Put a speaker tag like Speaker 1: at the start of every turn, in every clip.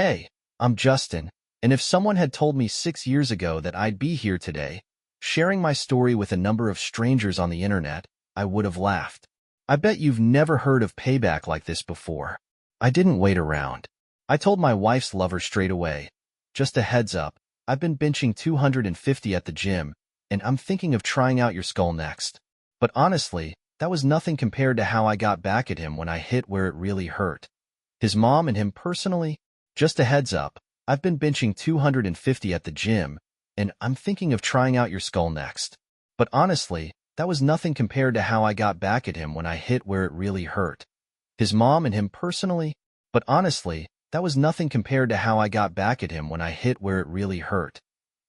Speaker 1: Hey, I'm Justin, and if someone had told me 6 years ago that I'd be here today, sharing my story with a number of strangers on the internet, I would have laughed. I bet you've never heard of payback like this before. I didn't wait around. I told my wife's lover straight away. Just a heads up, I've been benching 250 at the gym, and I'm thinking of trying out your skull next. But honestly, that was nothing compared to how I got back at him when I hit where it really hurt. His mom and him personally. Just a heads up, I've been benching 250 at the gym, and I'm thinking of trying out your skull next. But honestly, that was nothing compared to how I got back at him when I hit where it really hurt. His mom and him personally. But honestly, that was nothing compared to how I got back at him when I hit where it really hurt.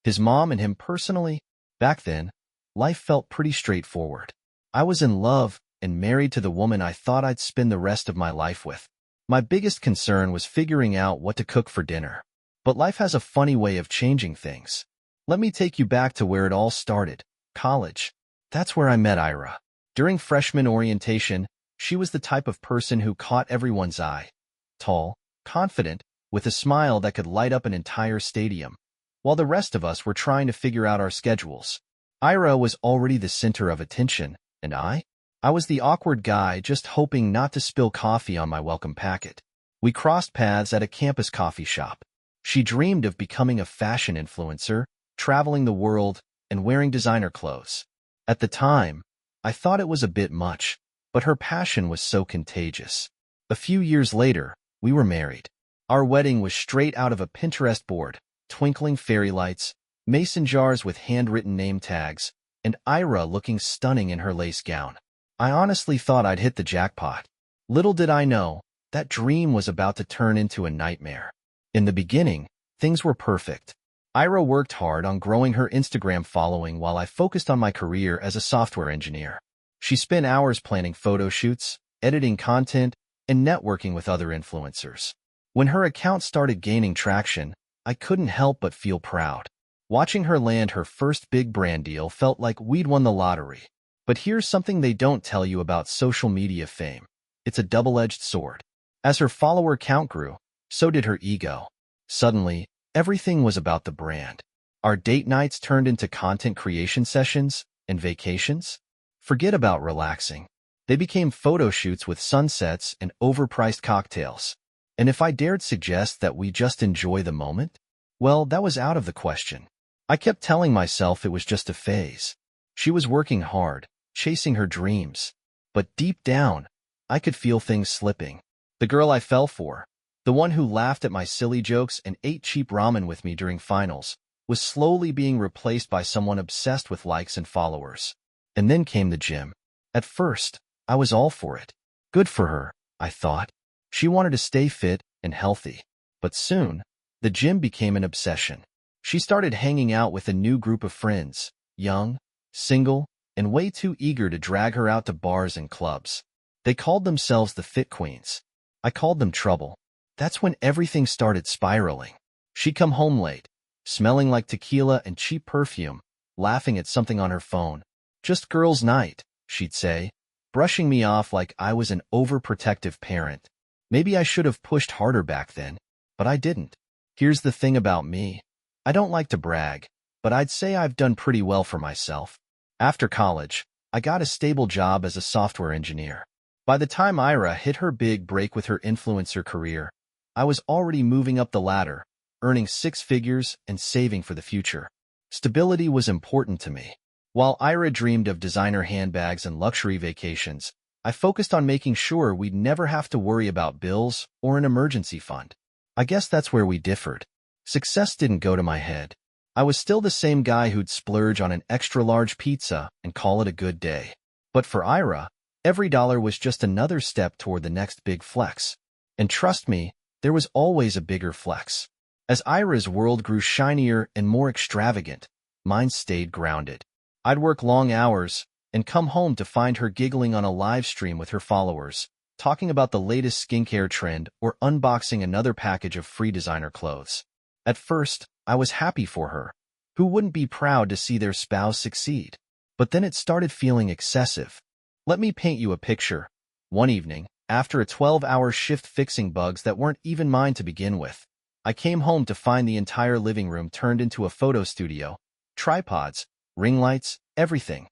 Speaker 1: His mom and him personally. Back then, life felt pretty straightforward. I was in love and married to the woman I thought I'd spend the rest of my life with. My biggest concern was figuring out what to cook for dinner. But life has a funny way of changing things. Let me take you back to where it all started, college. That's where I met Ira. During freshman orientation, she was the type of person who caught everyone's eye. Tall, confident, with a smile that could light up an entire stadium. While the rest of us were trying to figure out our schedules, Ira was already the center of attention, and I was the awkward guy just hoping not to spill coffee on my welcome packet. We crossed paths at a campus coffee shop. She dreamed of becoming a fashion influencer, traveling the world, and wearing designer clothes. At the time, I thought it was a bit much, but her passion was so contagious. A few years later, we were married. Our wedding was straight out of a Pinterest board, twinkling fairy lights, mason jars with handwritten name tags, and Ira looking stunning in her lace gown. I honestly thought I'd hit the jackpot. Little did I know, that dream was about to turn into a nightmare. In the beginning, things were perfect. Ira worked hard on growing her Instagram following while I focused on my career as a software engineer. She spent hours planning photo shoots, editing content, and networking with other influencers. When her account started gaining traction, I couldn't help but feel proud. Watching her land her first big brand deal felt like we'd won the lottery. But here's something they don't tell you about social media fame. It's a double-edged sword. As her follower count grew, so did her ego. Suddenly, everything was about the brand. Our date nights turned into content creation sessions and vacations. Forget about relaxing. They became photo shoots with sunsets and overpriced cocktails. And if I dared suggest that we just enjoy the moment, well, that was out of the question. I kept telling myself it was just a phase. She was working hard, chasing her dreams. But deep down, I could feel things slipping. The girl I fell for, the one who laughed at my silly jokes and ate cheap ramen with me during finals, was slowly being replaced by someone obsessed with likes and followers. And then came the gym. At first, I was all for it. Good for her, I thought. She wanted to stay fit and healthy. But soon, the gym became an obsession. She started hanging out with a new group of friends, young, single, and way too eager to drag her out to bars and clubs. They called themselves the Fit Queens. I called them trouble. That's when everything started spiraling. She'd come home late, smelling like tequila and cheap perfume, laughing at something on her phone. Just girls' night, she'd say, brushing me off like I was an overprotective parent. Maybe I should have pushed harder back then, but I didn't. Here's the thing about me. I don't like to brag, but I'd say I've done pretty well for myself. After college, I got a stable job as a software engineer. By the time Ira hit her big break with her influencer career, I was already moving up the ladder, earning 6 figures and saving for the future. Stability was important to me. While Ira dreamed of designer handbags and luxury vacations, I focused on making sure we'd never have to worry about bills or an emergency fund. I guess that's where we differed. Success didn't go to my head. I was still the same guy who'd splurge on an extra-large pizza and call it a good day. But for Ira, every dollar was just another step toward the next big flex. And trust me, there was always a bigger flex. As Ira's world grew shinier and more extravagant, mine stayed grounded. I'd work long hours and come home to find her giggling on a live stream with her followers, talking about the latest skincare trend or unboxing another package of free designer clothes. At first, I was happy for her. Who wouldn't be proud to see their spouse succeed? But then it started feeling excessive. Let me paint you a picture. One evening, after a 12-hour shift fixing bugs that weren't even mine to begin with, I came home to find the entire living room turned into a photo studio. Tripods, ring lights, everything.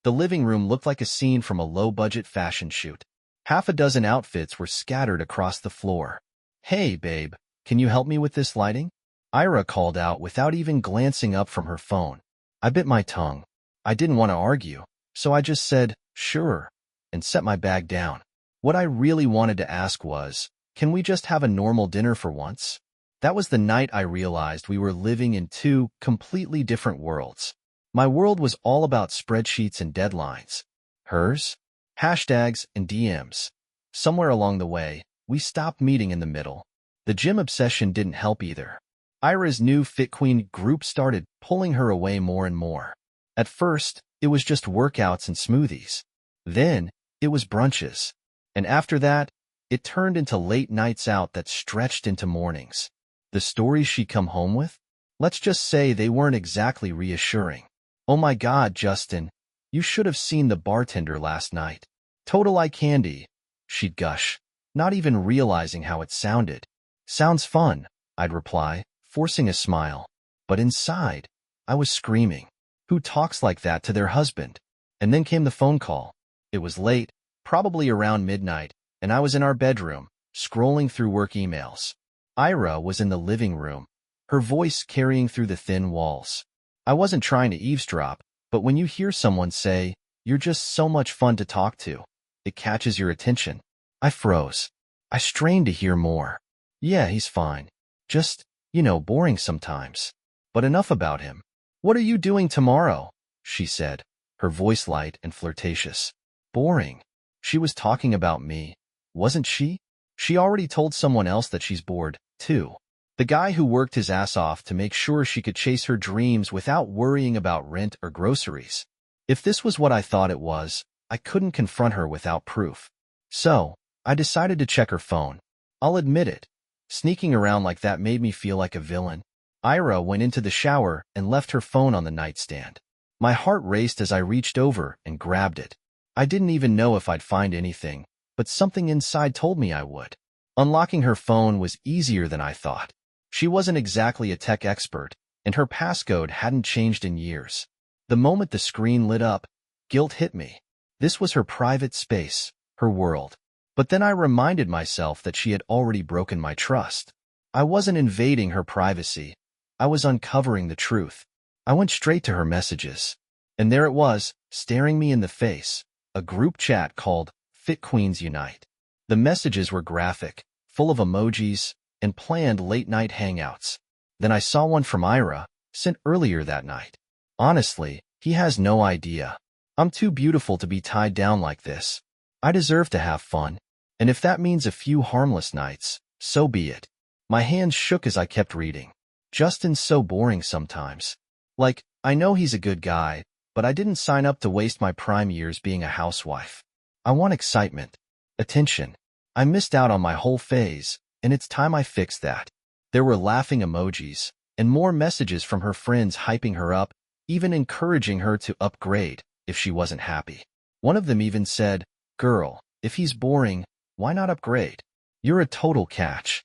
Speaker 1: The living room looked like a scene from a low-budget fashion shoot. Half a dozen outfits were scattered across the floor. "Hey, babe, can you help me with this lighting?" Ira called out without even glancing up from her phone. I bit my tongue. I didn't want to argue, so I just said, "Sure," and set my bag down. What I really wanted to ask was, can we just have a normal dinner for once? That was the night I realized we were living in two completely different worlds. My world was all about spreadsheets and deadlines. Hers? Hashtags and DMs. Somewhere along the way, we stopped meeting in the middle. The gym obsession didn't help either. Ira's new Fit Queen group started pulling her away more and more. At first, it was just workouts and smoothies. Then, it was brunches. And after that, it turned into late nights out that stretched into mornings. The stories she'd come home with? Let's just say they weren't exactly reassuring. "Oh my God, Justin, you should have seen the bartender last night. Total eye candy," she'd gush, not even realizing how it sounded. "Sounds fun," I'd reply, forcing a smile. But inside, I was screaming. Who talks like that to their husband? And then came the phone call. It was late, probably around midnight, and I was in our bedroom, scrolling through work emails. Ira was in the living room, her voice carrying through the thin walls. I wasn't trying to eavesdrop, but when you hear someone say, "You're just so much fun to talk to," it catches your attention. I froze. I strained to hear more. "Yeah, he's fine. Just, boring sometimes. But enough about him. What are you doing tomorrow?" she said, her voice light and flirtatious. Boring. She was talking about me, wasn't she? She already told someone else that she's bored, too. The guy who worked his ass off to make sure she could chase her dreams without worrying about rent or groceries. If this was what I thought it was, I couldn't confront her without proof. So, I decided to check her phone. I'll admit it. Sneaking around like that made me feel like a villain. Ira went into the shower and left her phone on the nightstand. My heart raced as I reached over and grabbed it. I didn't even know if I'd find anything, but something inside told me I would. Unlocking her phone was easier than I thought. She wasn't exactly a tech expert, and her passcode hadn't changed in years. The moment the screen lit up, guilt hit me. This was her private space, her world. But then I reminded myself that she had already broken my trust. I wasn't invading her privacy. I was uncovering the truth. I went straight to her messages. And there it was, staring me in the face, a group chat called Fit Queens Unite. The messages were graphic, full of emojis, and planned late-night hangouts. Then I saw one from Ira, sent earlier that night. Honestly, he has no idea. I'm too beautiful to be tied down like this. I deserve to have fun. And if that means a few harmless nights, so be it. My hands shook as I kept reading. Justin's so boring sometimes. Like, I know he's a good guy, but I didn't sign up to waste my prime years being a housewife. I want excitement. Attention. I missed out on my whole phase, and it's time I fixed that. There were laughing emojis, and more messages from her friends hyping her up, even encouraging her to upgrade if she wasn't happy. One of them even said, "Girl, if he's boring, why not upgrade? You're a total catch."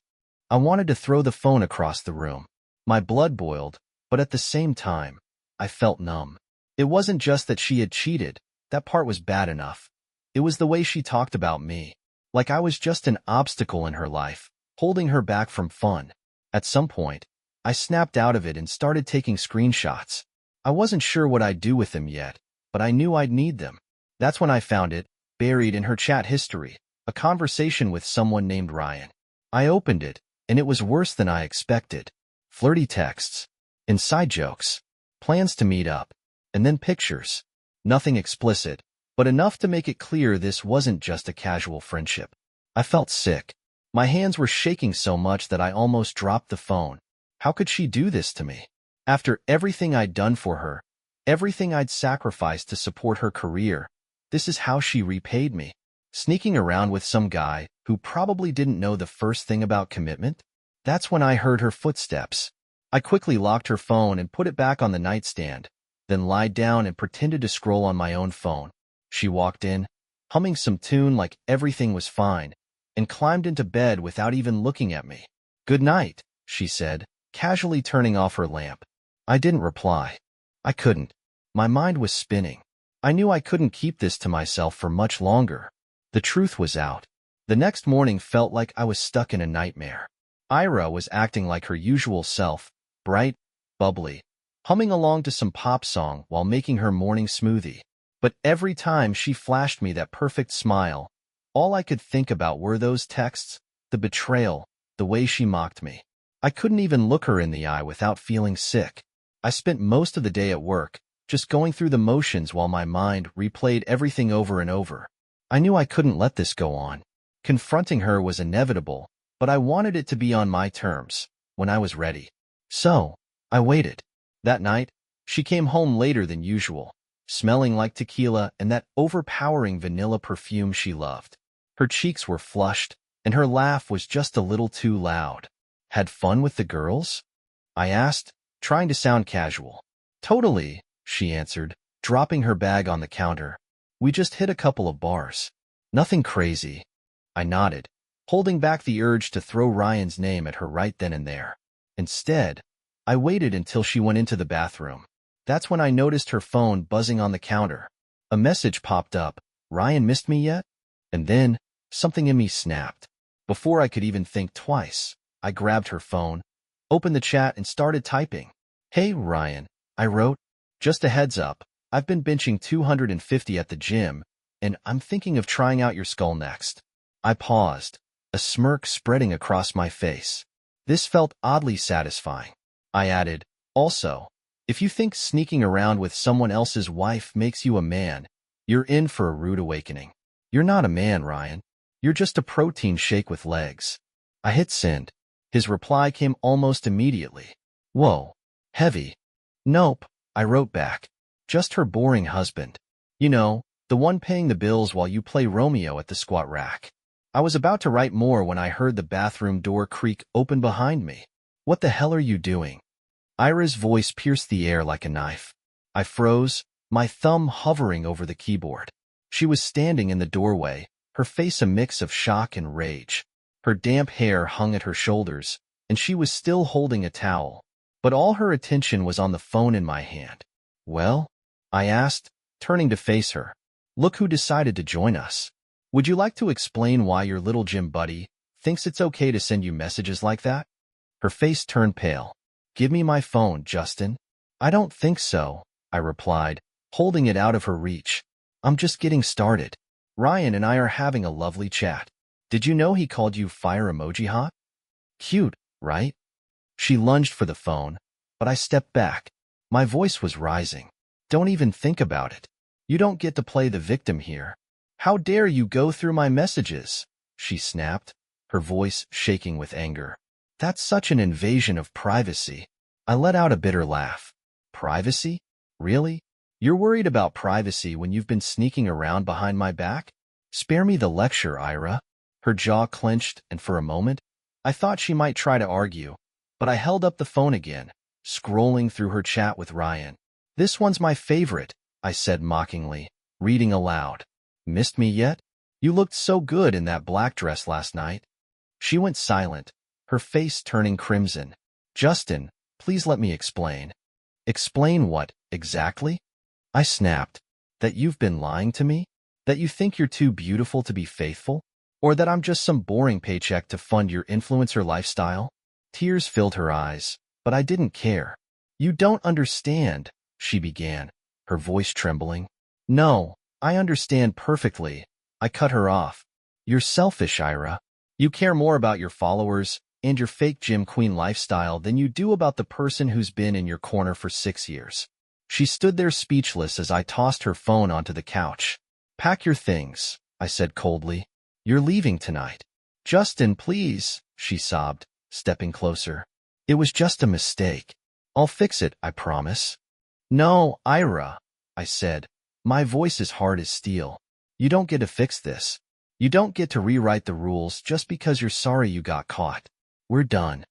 Speaker 1: I wanted to throw the phone across the room. My blood boiled, but at the same time, I felt numb. It wasn't just that she had cheated. That part was bad enough. It was the way she talked about me. Like I was just an obstacle in her life, holding her back from fun. At some point, I snapped out of it and started taking screenshots. I wasn't sure what I'd do with them yet, but I knew I'd need them. That's when I found it, buried in her chat history, a conversation with someone named Ryan. I opened it, and it was worse than I expected. Flirty texts, inside jokes, plans to meet up, and then pictures. Nothing explicit, but enough to make it clear this wasn't just a casual friendship. I felt sick. My hands were shaking so much that I almost dropped the phone. How could she do this to me? After everything I'd done for her, everything I'd sacrificed to support her career, this is how she repaid me. Sneaking around with some guy who probably didn't know the first thing about commitment? That's when I heard her footsteps. I quickly locked her phone and put it back on the nightstand, then lied down and pretended to scroll on my own phone. She walked in, humming some tune like everything was fine, and climbed into bed without even looking at me. "Good night," she said, casually turning off her lamp. I didn't reply. I couldn't. My mind was spinning. I knew I couldn't keep this to myself for much longer. The truth was out. The next morning felt like I was stuck in a nightmare. Ira was acting like her usual self, bright, bubbly, humming along to some pop song while making her morning smoothie. But every time she flashed me that perfect smile, all I could think about were those texts, the betrayal, the way she mocked me. I couldn't even look her in the eye without feeling sick. I spent most of the day at work, just going through the motions while my mind replayed everything over and over. I knew I couldn't let this go on. Confronting her was inevitable, but I wanted it to be on my terms, when I was ready. So, I waited. That night, she came home later than usual, smelling like tequila and that overpowering vanilla perfume she loved. Her cheeks were flushed, and her laugh was just a little too loud. Had fun with the girls? I asked, trying to sound casual. Totally, she answered, dropping her bag on the counter. We just hit a couple of bars. Nothing crazy. I nodded, holding back the urge to throw Ryan's name at her right then and there. Instead, I waited until she went into the bathroom. That's when I noticed her phone buzzing on the counter. A message popped up. Ryan missed me yet? And then, something in me snapped. Before I could even think twice, I grabbed her phone, opened the chat, and started typing. Hey, Ryan, I wrote. Just a heads up, I've been benching 250 at the gym, and I'm thinking of trying out your skull next. I paused, a smirk spreading across my face. This felt oddly satisfying. I added, also, if you think sneaking around with someone else's wife makes you a man, you're in for a rude awakening. You're not a man, Ryan. You're just a protein shake with legs. I hit send. His reply came almost immediately. Whoa, heavy. Nope, I wrote back. Just her boring husband. You know, the one paying the bills while you play Romeo at the squat rack. I was about to write more when I heard the bathroom door creak open behind me. What the hell are you doing? Ira's voice pierced the air like a knife. I froze, my thumb hovering over the keyboard. She was standing in the doorway, her face a mix of shock and rage. Her damp hair hung at her shoulders, and she was still holding a towel. But all her attention was on the phone in my hand. Well? I asked, turning to face her. Look who decided to join us. Would you like to explain why your little gym buddy thinks it's okay to send you messages like that? Her face turned pale. Give me my phone, Justin. I don't think so, I replied, holding it out of her reach. I'm just getting started. Ryan and I are having a lovely chat. Did you know he called you fire emoji hot? Cute, right? She lunged for the phone, but I stepped back. My voice was rising. Don't even think about it. You don't get to play the victim here. How dare you go through my messages? She snapped, her voice shaking with anger. That's such an invasion of privacy. I let out a bitter laugh. Privacy? Really? You're worried about privacy when you've been sneaking around behind my back? Spare me the lecture, Ira. Her jaw clenched, and for a moment, I thought she might try to argue, but I held up the phone again, scrolling through her chat with Ryan. This one's my favorite, I said mockingly, reading aloud. Missed me yet? You looked so good in that black dress last night. She went silent, her face turning crimson. Justin, please let me explain. Explain what, exactly? I snapped. That you've been lying to me? That you think you're too beautiful to be faithful? Or that I'm just some boring paycheck to fund your influencer lifestyle? Tears filled her eyes, but I didn't care. You don't understand, she began, her voice trembling. No, I understand perfectly. I cut her off. You're selfish, Ira. You care more about your followers and your fake gym queen lifestyle than you do about the person who's been in your corner for 6 years. She stood there speechless as I tossed her phone onto the couch. Pack your things, I said coldly. You're leaving tonight. Justin, please, she sobbed, stepping closer. It was just a mistake. I'll fix it, I promise. No, Ira, I said, my voice as hard as steel. You don't get to fix this. You don't get to rewrite the rules just because you're sorry you got caught. We're done.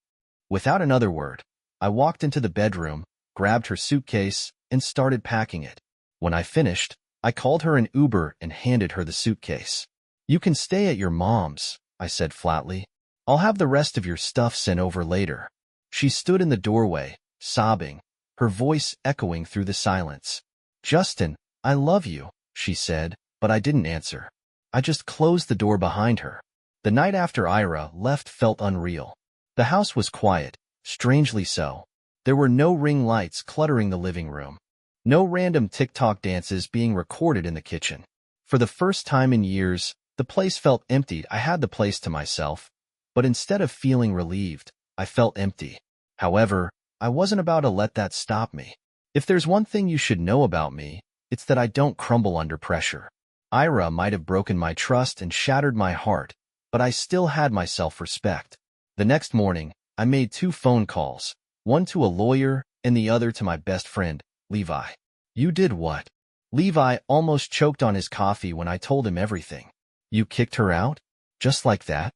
Speaker 1: Without another word, I walked into the bedroom, grabbed her suitcase, and started packing it. When I finished, I called her an Uber and handed her the suitcase. You can stay at your mom's, I said flatly. I'll have the rest of your stuff sent over later. She stood in the doorway, sobbing, her voice echoing through the silence. "Justin, I love you," she said, but I didn't answer. I just closed the door behind her. The night after Ira left felt unreal. The house was quiet, strangely so. There were no ring lights cluttering the living room. No random TikTok dances being recorded in the kitchen. For the first time in years, the place felt empty. I had the place to myself, but instead of feeling relieved, I felt empty. However, I wasn't about to let that stop me. If there's one thing you should know about me, it's that I don't crumble under pressure. Ira might have broken my trust and shattered my heart, but I still had my self-respect. The next morning, I made 2 phone calls, one to a lawyer and the other to my best friend, Levi. "You did what?" Levi almost choked on his coffee when I told him everything. "You kicked her out? Just like that?"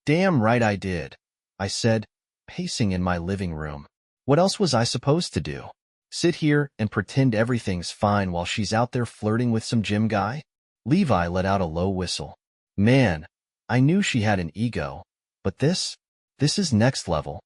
Speaker 1: "Damn right I did," I said, pacing in my living room. What else was I supposed to do? Sit here and pretend everything's fine while she's out there flirting with some gym guy? Levi let out a low whistle. Man, I knew she had an ego, but this is next level.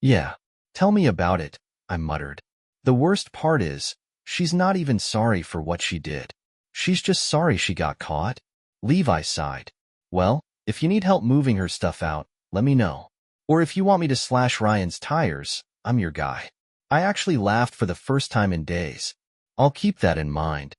Speaker 1: "Yeah, tell me about it," I muttered. "The worst part is, she's not even sorry for what she did. She's just sorry she got caught." Levi sighed. "Well, if you need help moving her stuff out, let me know. Or if you want me to slash Ryan's tires, I'm your guy." I actually laughed for the first time in days. I'll keep that in mind.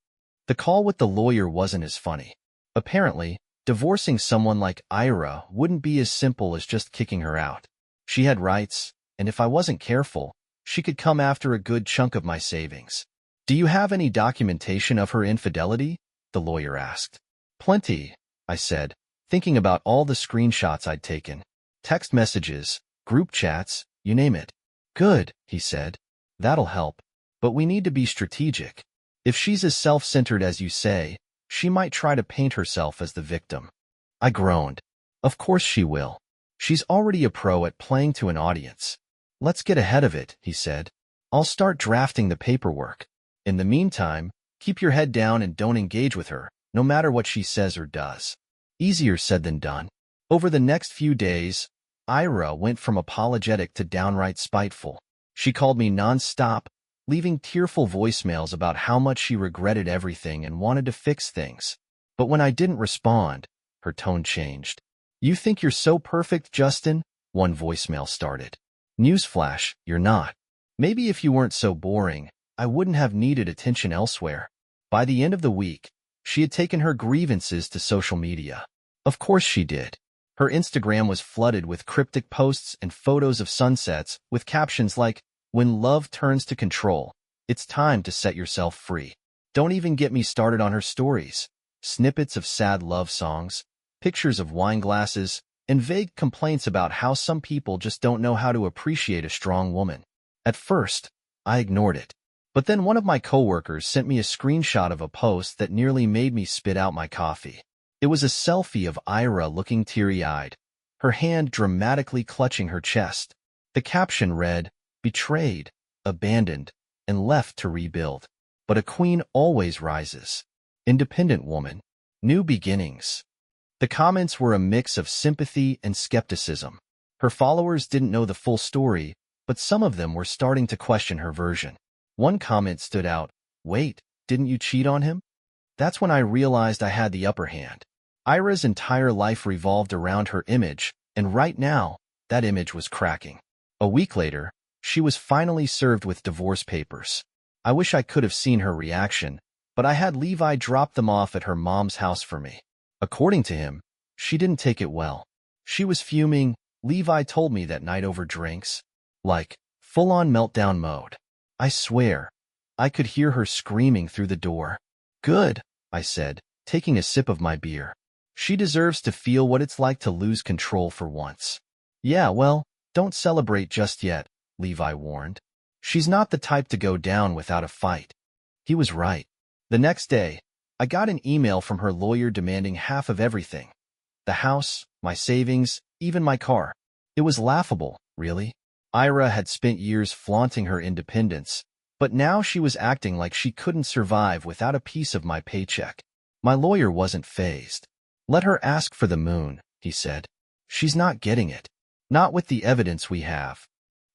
Speaker 1: The call with the lawyer wasn't as funny. Apparently, divorcing someone like Ira wouldn't be as simple as just kicking her out. She had rights, and if I wasn't careful, she could come after a good chunk of my savings. "Do you have any documentation of her infidelity?" the lawyer asked. "Plenty," I said, thinking about all the screenshots I'd taken. "Text messages, group chats, you name it." "Good," he said. "That'll help. But we need to be strategic. If she's as self-centered as you say, she might try to paint herself as the victim." I groaned. "Of course she will. She's already a pro at playing to an audience." "Let's get ahead of it," he said. "I'll start drafting the paperwork. In the meantime, keep your head down and don't engage with her, no matter what she says or does." Easier said than done. Over the next few days, Ira went from apologetic to downright spiteful. She called me non-stop, leaving tearful voicemails about how much she regretted everything and wanted to fix things. But when I didn't respond, her tone changed. "You think you're so perfect, Justin?" one voicemail started. "Newsflash, you're not. Maybe if you weren't so boring, I wouldn't have needed attention elsewhere." By the end of the week, she had taken her grievances to social media. Of course she did. Her Instagram was flooded with cryptic posts and photos of sunsets with captions like, "When love turns to control, it's time to set yourself free." Don't even get me started on her stories. Snippets of sad love songs, pictures of wine glasses, and vague complaints about how some people just don't know how to appreciate a strong woman. At first, I ignored it. But then one of my coworkers sent me a screenshot of a post that nearly made me spit out my coffee. It was a selfie of Ira looking teary-eyed, her hand dramatically clutching her chest. The caption read, "Betrayed, abandoned, and left to rebuild. But a queen always rises. Independent woman. New beginnings." The comments were a mix of sympathy and skepticism. Her followers didn't know the full story, but some of them were starting to question her version. One comment stood out, "Wait, didn't you cheat on him?" That's when I realized I had the upper hand. Ira's entire life revolved around her image, and right now, that image was cracking. A week later, she was finally served with divorce papers. I wish I could have seen her reaction, but I had Levi drop them off at her mom's house for me. According to him, she didn't take it well. She was fuming, Levi told me that night over drinks. Like, full-on meltdown mode. I swear, I could hear her screaming through the door. "Good," I said, taking a sip of my beer. "She deserves to feel what it's like to lose control for once." "Yeah, well, don't celebrate just yet," Levi warned. "She's not the type to go down without a fight." He was right. The next day, I got an email from her lawyer demanding half of everything. The house, my savings, even my car. It was laughable, really. Ira had spent years flaunting her independence, but now she was acting like she couldn't survive without a piece of my paycheck. My lawyer wasn't fazed. "Let her ask for the moon," he said. "She's not getting it. Not with the evidence we have."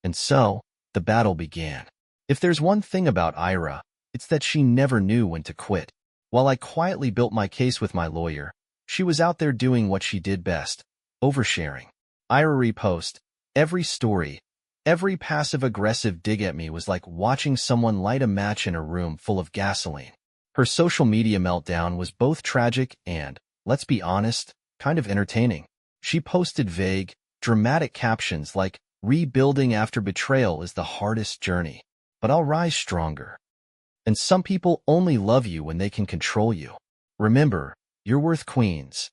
Speaker 1: And so, the battle began. If there's one thing about Ira, it's that she never knew when to quit. While I quietly built my case with my lawyer, she was out there doing what she did best, oversharing. Ira repost. Every story, every passive-aggressive dig at me was like watching someone light a match in a room full of gasoline. Her social media meltdown was both tragic and, let's be honest, kind of entertaining. She posted vague, dramatic captions like, "Rebuilding after betrayal is the hardest journey, but I'll rise stronger." And some people only love you when they can control you. Remember, you're worth queens.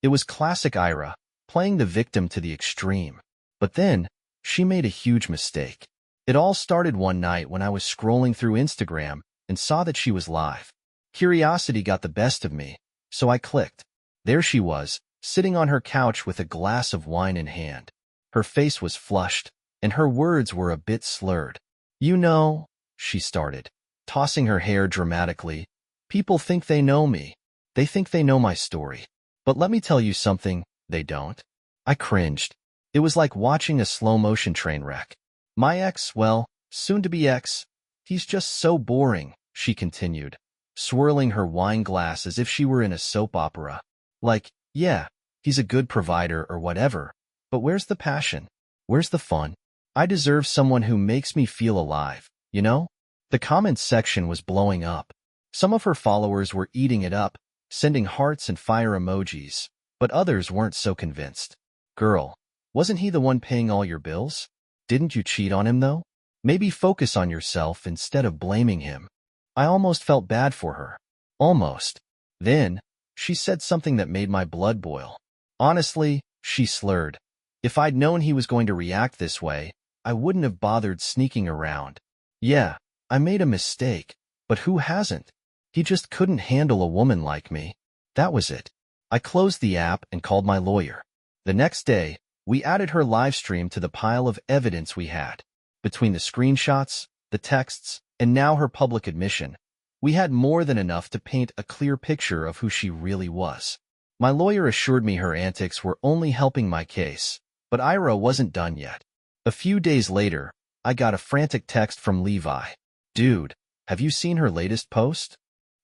Speaker 1: It was classic Ira, playing the victim to the extreme. But then, she made a huge mistake. It all started one night when I was scrolling through Instagram and saw that she was live. Curiosity got the best of me, so I clicked. There she was, sitting on her couch with a glass of wine in hand. Her face was flushed, and her words were a bit slurred. "You know," she started, tossing her hair dramatically, "people think they know me. They think they know my story. But let me tell you something, they don't." I cringed. It was like watching a slow-motion train wreck. "My ex, well, soon-to-be ex, he's just so boring," she continued, swirling her wine glass as if she were in a soap opera. "Like, yeah, he's a good provider or whatever, but where's the passion? Where's the fun? I deserve someone who makes me feel alive, you know?" The comments section was blowing up. Some of her followers were eating it up, sending hearts and fire emojis, but others weren't so convinced. "Girl, wasn't he the one paying all your bills? Didn't you cheat on him, though? Maybe focus on yourself instead of blaming him." I almost felt bad for her. Almost. Then, she said something that made my blood boil. Honestly, she slurred. "If I'd known he was going to react this way, I wouldn't have bothered sneaking around. Yeah, I made a mistake, but who hasn't? He just couldn't handle a woman like me. That was it." I closed the app and called my lawyer. The next day, we added her live stream to the pile of evidence we had. Between the screenshots, the texts, and now her public admission, we had more than enough to paint a clear picture of who she really was. My lawyer assured me her antics were only helping my case, but Ira wasn't done yet. A few days later, I got a frantic text from Levi. "Dude, have you seen her latest post?"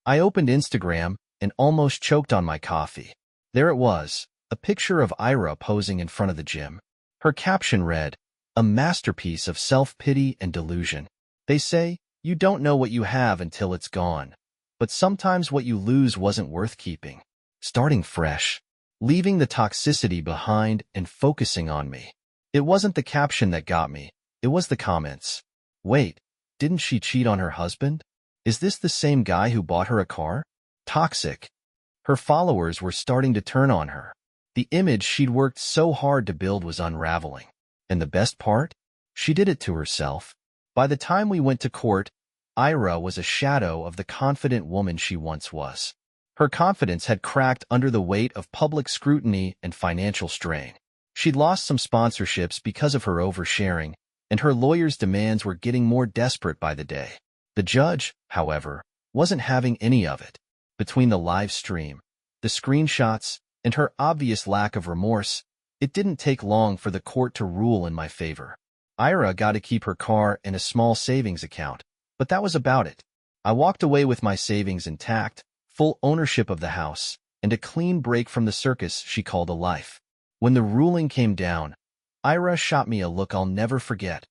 Speaker 1: I opened Instagram and almost choked on my coffee. There it was, a picture of Ira posing in front of the gym. Her caption read, "A masterpiece of self-pity and delusion. They say, you don't know what you have until it's gone. But sometimes what you lose wasn't worth keeping." Starting fresh. Leaving the toxicity behind and focusing on me. It wasn't the caption that got me. It was the comments. Wait, didn't she cheat on her husband? Is this the same guy who bought her a car? Toxic. Her followers were starting to turn on her. The image she'd worked so hard to build was unraveling. And the best part? She did it to herself. By the time we went to court, Ira was a shadow of the confident woman she once was. Her confidence had cracked under the weight of public scrutiny and financial strain. She'd lost some sponsorships because of her oversharing, and her lawyer's demands were getting more desperate by the day. The judge, however, wasn't having any of it. Between the live stream, the screenshots, and her obvious lack of remorse, it didn't take long for the court to rule in my favor. Ira got to keep her car and a small savings account, but that was about it. I walked away with my savings intact, full ownership of the house, and a clean break from the circus she called a life. When the ruling came down, Ira shot me a look I'll never forget.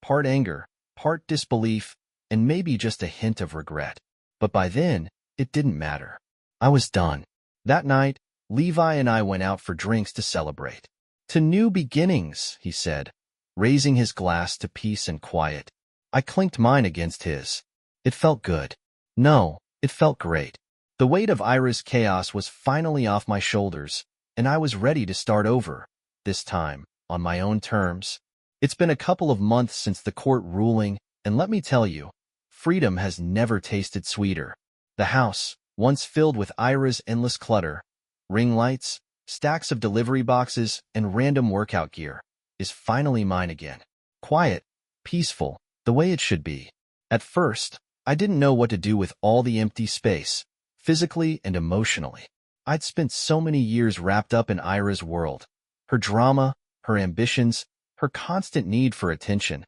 Speaker 1: Part anger, part disbelief, and maybe just a hint of regret. But by then, it didn't matter. I was done. That night, Levi and I went out for drinks to celebrate. "To new beginnings," he said, raising his glass to peace and quiet. I clinked mine against his. It felt good. No, it felt great. The weight of Ira's chaos was finally off my shoulders, and I was ready to start over, this time, on my own terms. It's been a couple of months since the court ruling, and let me tell you, freedom has never tasted sweeter. The house, once filled with Ira's endless clutter, ring lights, stacks of delivery boxes, and random workout gear, is finally mine again. Quiet, peaceful, the way it should be. At first, I didn't know what to do with all the empty space, physically and emotionally. I'd spent so many years wrapped up in Ira's world, her drama, her ambitions, her constant need for attention,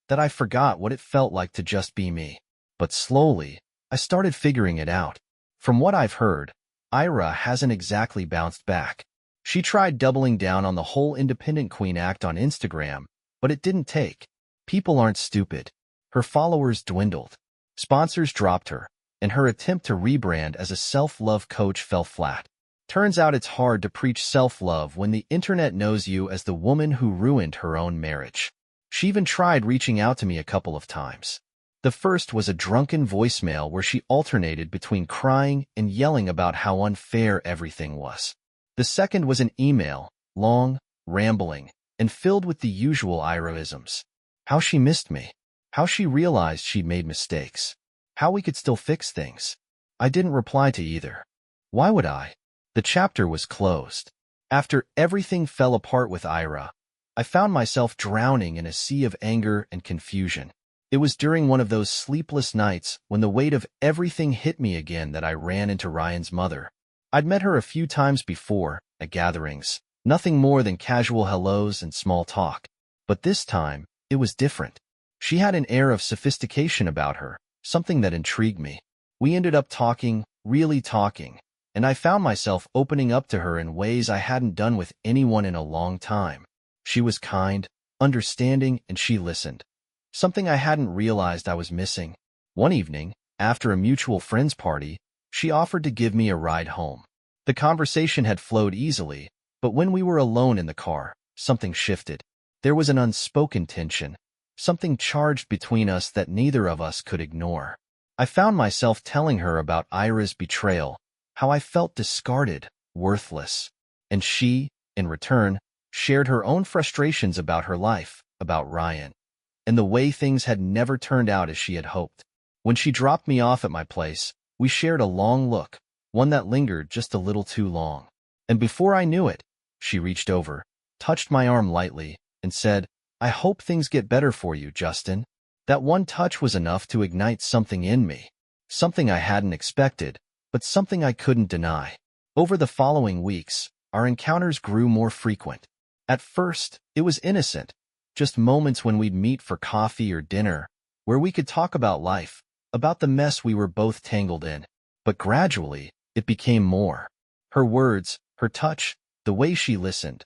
Speaker 1: that I forgot what it felt like to just be me. But slowly, I started figuring it out. From what I've heard, Ira hasn't exactly bounced back. She tried doubling down on the whole independent queen act on Instagram, but it didn't take. People aren't stupid. Her followers dwindled. Sponsors dropped her, and her attempt to rebrand as a self-love coach fell flat. Turns out it's hard to preach self-love when the internet knows you as the woman who ruined her own marriage. She even tried reaching out to me a couple of times. The first was a drunken voicemail where she alternated between crying and yelling about how unfair everything was. The second was an email, long, rambling, and filled with the usual Ira-isms. How she missed me. How she realized she'd made mistakes. How we could still fix things. I didn't reply to either. Why would I? The chapter was closed. After everything fell apart with Ira, I found myself drowning in a sea of anger and confusion. It was during one of those sleepless nights when the weight of everything hit me again that I ran into Ryan's mother. I'd met her a few times before, at gatherings, nothing more than casual hellos and small talk. But this time, it was different. She had an air of sophistication about her, something that intrigued me. We ended up talking, really talking, and I found myself opening up to her in ways I hadn't done with anyone in a long time. She was kind, understanding, and she listened. Something I hadn't realized I was missing. One evening, after a mutual friend's party, she offered to give me a ride home. The conversation had flowed easily, but when we were alone in the car, something shifted. There was an unspoken tension, something charged between us that neither of us could ignore. I found myself telling her about Ira's betrayal, how I felt discarded, worthless. And she, in return, shared her own frustrations about her life, about Ryan, and the way things had never turned out as she had hoped. When she dropped me off at my place, we shared a long look, one that lingered just a little too long. And before I knew it, she reached over, touched my arm lightly, and said, "I hope things get better for you, Justin." That one touch was enough to ignite something in me, something I hadn't expected, but something I couldn't deny. Over the following weeks, our encounters grew more frequent. At first, it was innocent, just moments when we'd meet for coffee or dinner, where we could talk about life, about the mess we were both tangled in. But gradually, it became more. Her words, her touch, the way she listened.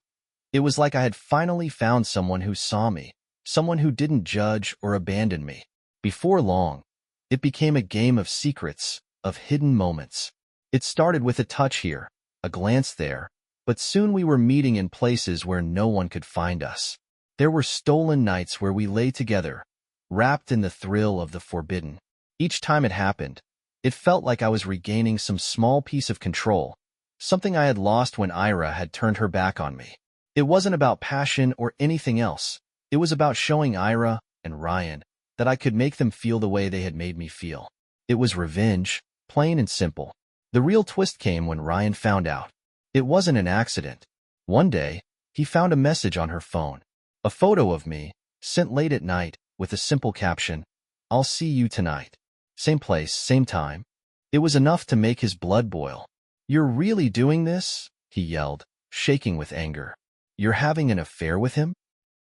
Speaker 1: It was like I had finally found someone who saw me, someone who didn't judge or abandon me. Before long, it became a game of secrets, of hidden moments. It started with a touch here, a glance there, but soon we were meeting in places where no one could find us. There were stolen nights where we lay together, wrapped in the thrill of the forbidden. Each time it happened, it felt like I was regaining some small piece of control, something I had lost when Ira had turned her back on me. It wasn't about passion or anything else. It was about showing Ira and Ryan that I could make them feel the way they had made me feel. It was revenge, plain and simple. The real twist came when Ryan found out. It wasn't an accident. One day, he found a message on her phone. A photo of me, sent late at night, with a simple caption, "I'll see you tonight. Same place, same time." It was enough to make his blood boil. "You're really doing this?" he yelled, shaking with anger. "You're having an affair with him?"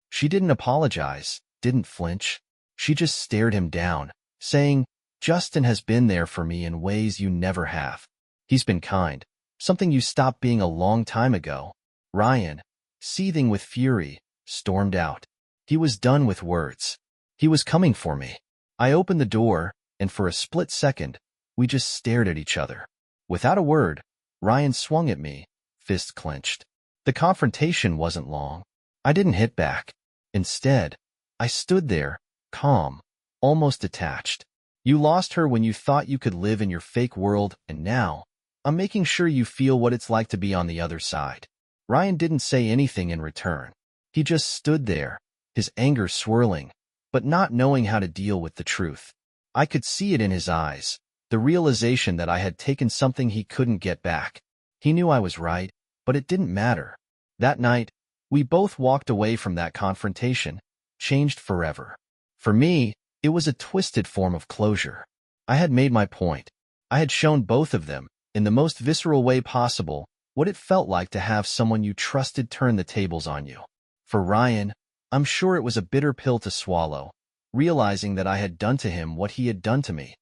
Speaker 1: She didn't apologize, didn't flinch. She just stared him down, saying, "Justin has been there for me in ways you never have. He's been kind, something you stopped being a long time ago." Ryan, seething with fury, stormed out. He was done with words. He was coming for me. I opened the door, and for a split second, we just stared at each other. Without a word, Ryan swung at me, fist clenched. The confrontation wasn't long. I didn't hit back. Instead, I stood there, calm, almost detached. "You lost her when you thought you could live in your fake world, and now, I'm making sure you feel what it's like to be on the other side." Ryan didn't say anything in return. He just stood there, his anger swirling, but not knowing how to deal with the truth. I could see it in his eyes, the realization that I had taken something he couldn't get back. He knew I was right, but it didn't matter. That night, we both walked away from that confrontation, changed forever. For me, it was a twisted form of closure. I had made my point. I had shown both of them, in the most visceral way possible, what it felt like to have someone you trusted turn the tables on you. For Ryan, I'm sure it was a bitter pill to swallow, realizing that I had done to him what he had done to me,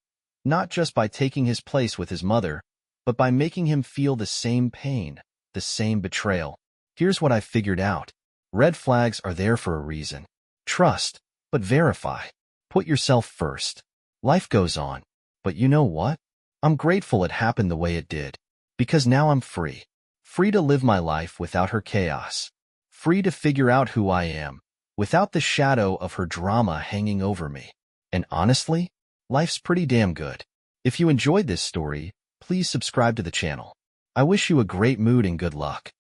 Speaker 1: not just by taking his place with his mother, but by making him feel the same pain, the same betrayal. Here's what I figured out. Red flags are there for a reason. Trust, but verify. Put yourself first. Life goes on. But you know what? I'm grateful it happened the way it did. Because now I'm free. Free to live my life without her chaos. Free to figure out who I am, without the shadow of her drama hanging over me. And honestly, life's pretty damn good. If you enjoyed this story, please subscribe to the channel. I wish you a great mood and good luck.